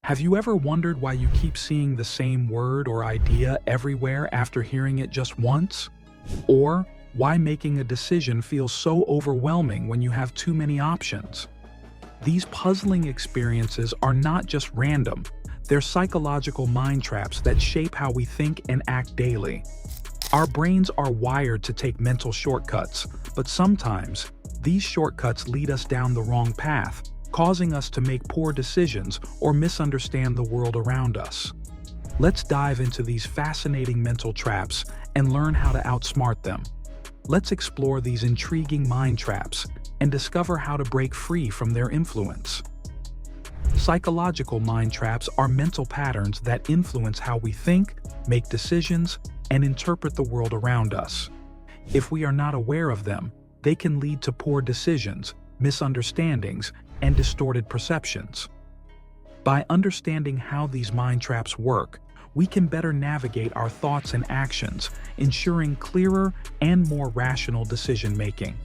Have you ever wondered why you keep seeing the same word or idea everywhere after hearing it just once? Or why making a decision feels so overwhelming when you have too many options? These puzzling experiences are not just random, they're psychological mind traps that shape how we think and act daily. Our brains are wired to take mental shortcuts, but sometimes these shortcuts lead us down the wrong path, causing us to make poor decisions or misunderstand the world around us. Let's dive into these fascinating mental traps and learn how to outsmart them. Let's explore these intriguing mind traps and discover how to break free from their influence. Psychological mind traps are mental patterns that influence how we think, make decisions, and interpret the world around us. If we are not aware of them, they can lead to poor decisions, misunderstandings, and distorted perceptions. By understanding how these mind traps work, we can better navigate our thoughts and actions, ensuring clearer and more rational decision-making.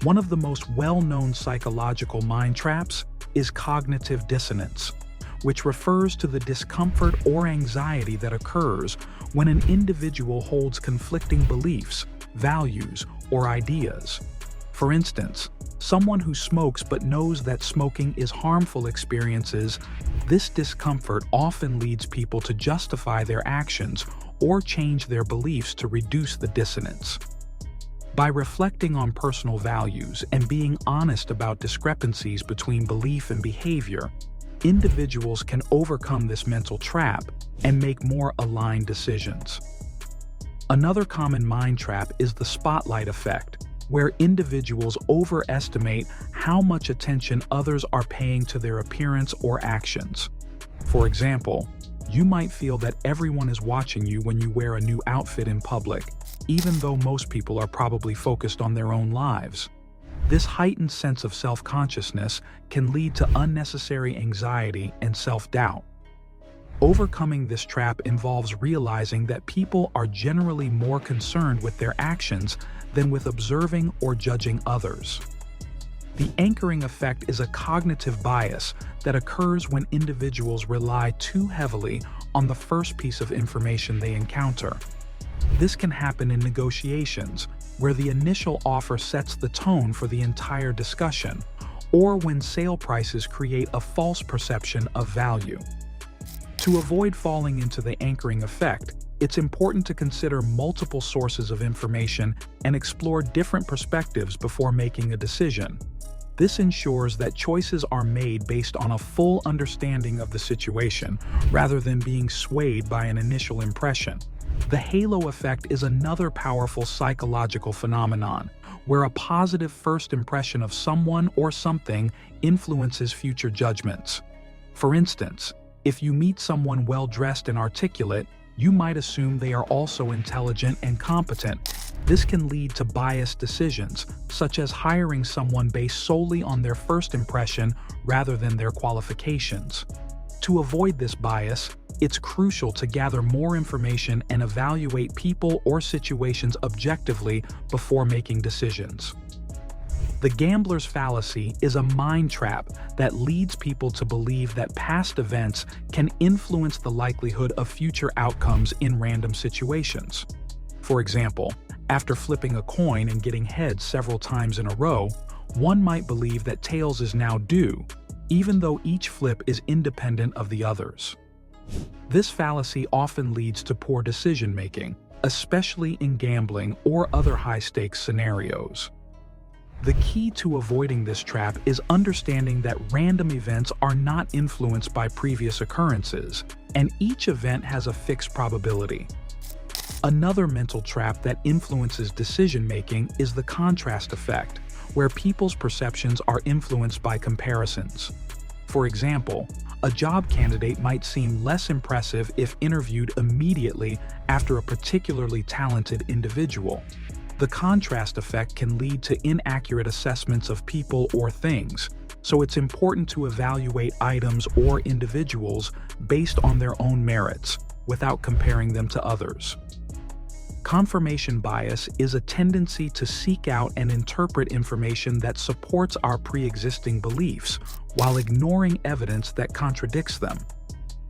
One of the most well-known psychological mind traps is cognitive dissonance, which refers to the discomfort or anxiety that occurs when an individual holds conflicting beliefs, values, or ideas. For instance, someone who smokes but knows that smoking is harmful experiences this discomfort often leads people to justify their actions or change their beliefs to reduce the dissonance. By reflecting on personal values and being honest about discrepancies between belief and behavior, individuals can overcome this mental trap and make more aligned decisions. Another common mind trap is the spotlight effect, where individuals overestimate how much attention others are paying to their appearance or actions. For example, you might feel that everyone is watching you when you wear a new outfit in public, even though most people are probably focused on their own lives. This heightened sense of self-consciousness can lead to unnecessary anxiety and self-doubt. Overcoming this trap involves realizing that people are generally more concerned with their actions than with observing or judging others. The anchoring effect is a cognitive bias that occurs when individuals rely too heavily on the first piece of information they encounter. This can happen in negotiations, where the initial offer sets the tone for the entire discussion, or when sale prices create a false perception of value. To avoid falling into the anchoring effect, it's important to consider multiple sources of information and explore different perspectives before making a decision. This ensures that choices are made based on a full understanding of the situation, rather than being swayed by an initial impression. The halo effect is another powerful psychological phenomenon, where a positive first impression of someone or something influences future judgments. For instance, if you meet someone well-dressed and articulate, you might assume they are also intelligent and competent. This can lead to biased decisions, such as hiring someone based solely on their first impression rather than their qualifications. To avoid this bias, it's crucial to gather more information and evaluate people or situations objectively before making decisions. The gambler's fallacy is a mind trap that leads people to believe that past events can influence the likelihood of future outcomes in random situations. For example, after flipping a coin and getting heads several times in a row, one might believe that tails is now due, even though each flip is independent of the others. This fallacy often leads to poor decision-making, especially in gambling or other high-stakes scenarios. The key to avoiding this trap is understanding that random events are not influenced by previous occurrences, and each event has a fixed probability. Another mental trap that influences decision-making is the contrast effect, where people's perceptions are influenced by comparisons. For example, a job candidate might seem less impressive if interviewed immediately after a particularly talented individual. The contrast effect can lead to inaccurate assessments of people or things, so it's important to evaluate items or individuals based on their own merits, without comparing them to others. Confirmation bias is a tendency to seek out and interpret information that supports our pre-existing beliefs, while ignoring evidence that contradicts them.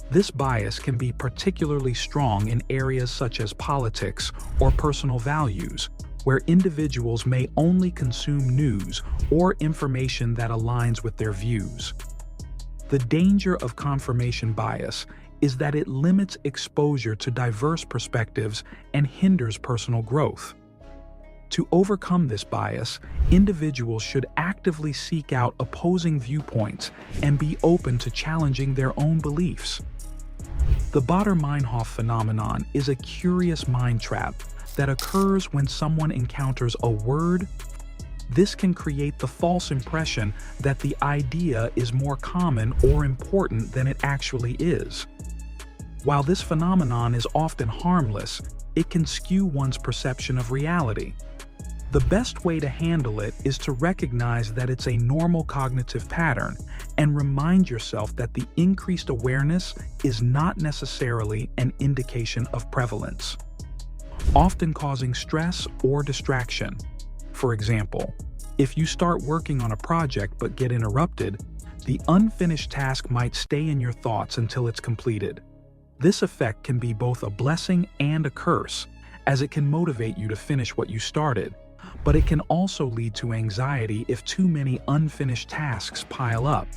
This bias can be particularly strong in areas such as politics or personal values, where individuals may only consume news or information that aligns with their views. The danger of confirmation bias is that it limits exposure to diverse perspectives and hinders personal growth. To overcome this bias, individuals should actively seek out opposing viewpoints and be open to challenging their own beliefs. The Baader-Meinhof phenomenon is a curious mind trap that occurs when someone encounters a word. This can create the false impression that the idea is more common or important than it actually is. While this phenomenon is often harmless, it can skew one's perception of reality. The best way to handle it is to recognize that it's a normal cognitive pattern and remind yourself that the increased awareness is not necessarily an indication of prevalence, often causing stress or distraction. For example, if you start working on a project but get interrupted, the unfinished task might stay in your thoughts until it's completed. This effect can be both a blessing and a curse, as it can motivate you to finish what you started, but it can also lead to anxiety if too many unfinished tasks pile up.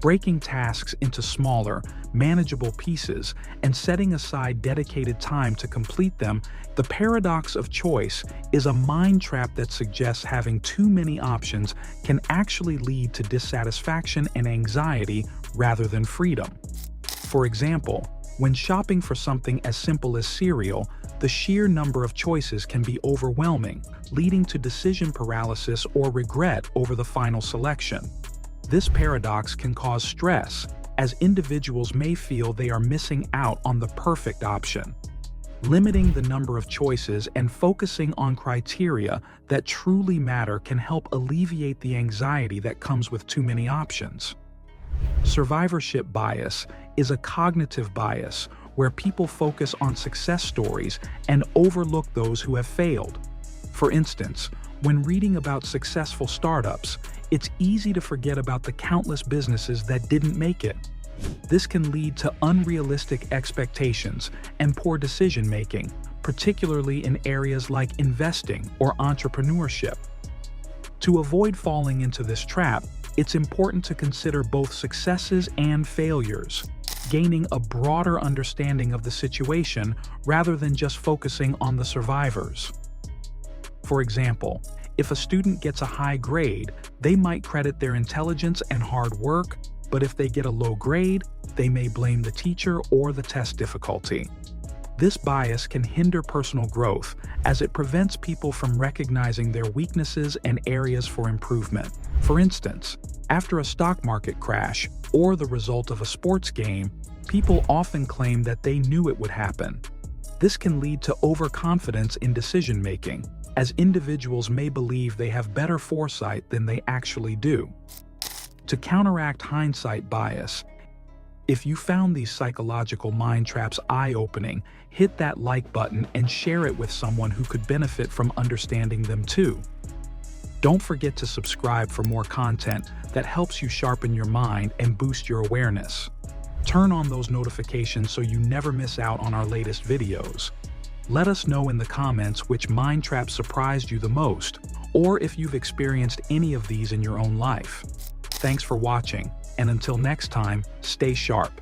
Breaking tasks into smaller, manageable pieces and setting aside dedicated time to complete them, the paradox of choice is a mind trap that suggests having too many options can actually lead to dissatisfaction and anxiety rather than freedom. For example, when shopping for something as simple as cereal, the sheer number of choices can be overwhelming, leading to decision paralysis or regret over the final selection. This paradox can cause stress, as individuals may feel they are missing out on the perfect option. Limiting the number of choices and focusing on criteria that truly matter can help alleviate the anxiety that comes with too many options. Survivorship bias is a cognitive bias where people focus on success stories and overlook those who have failed. For instance, when reading about successful startups, it's easy to forget about the countless businesses that didn't make it. This can lead to unrealistic expectations and poor decision-making, particularly in areas like investing or entrepreneurship. To avoid falling into this trap, it's important to consider both successes and failures, gaining a broader understanding of the situation rather than just focusing on the survivors. For example, if a student gets a high grade, they might credit their intelligence and hard work, but if they get a low grade, they may blame the teacher or the test difficulty. This bias can hinder personal growth as it prevents people from recognizing their weaknesses and areas for improvement. For instance, after a stock market crash or the result of a sports game, people often claim that they knew it would happen. This can lead to overconfidence in decision-making, as individuals may believe they have better foresight than they actually do. To counteract hindsight bias, if you found these psychological mind traps eye-opening, hit that like button and share it with someone who could benefit from understanding them too. Don't forget to subscribe for more content that helps you sharpen your mind and boost your awareness. Turn on those notifications so you never miss out on our latest videos. Let us know in the comments which mind trap surprised you the most, or if you've experienced any of these in your own life. Thanks for watching, and until next time, stay sharp.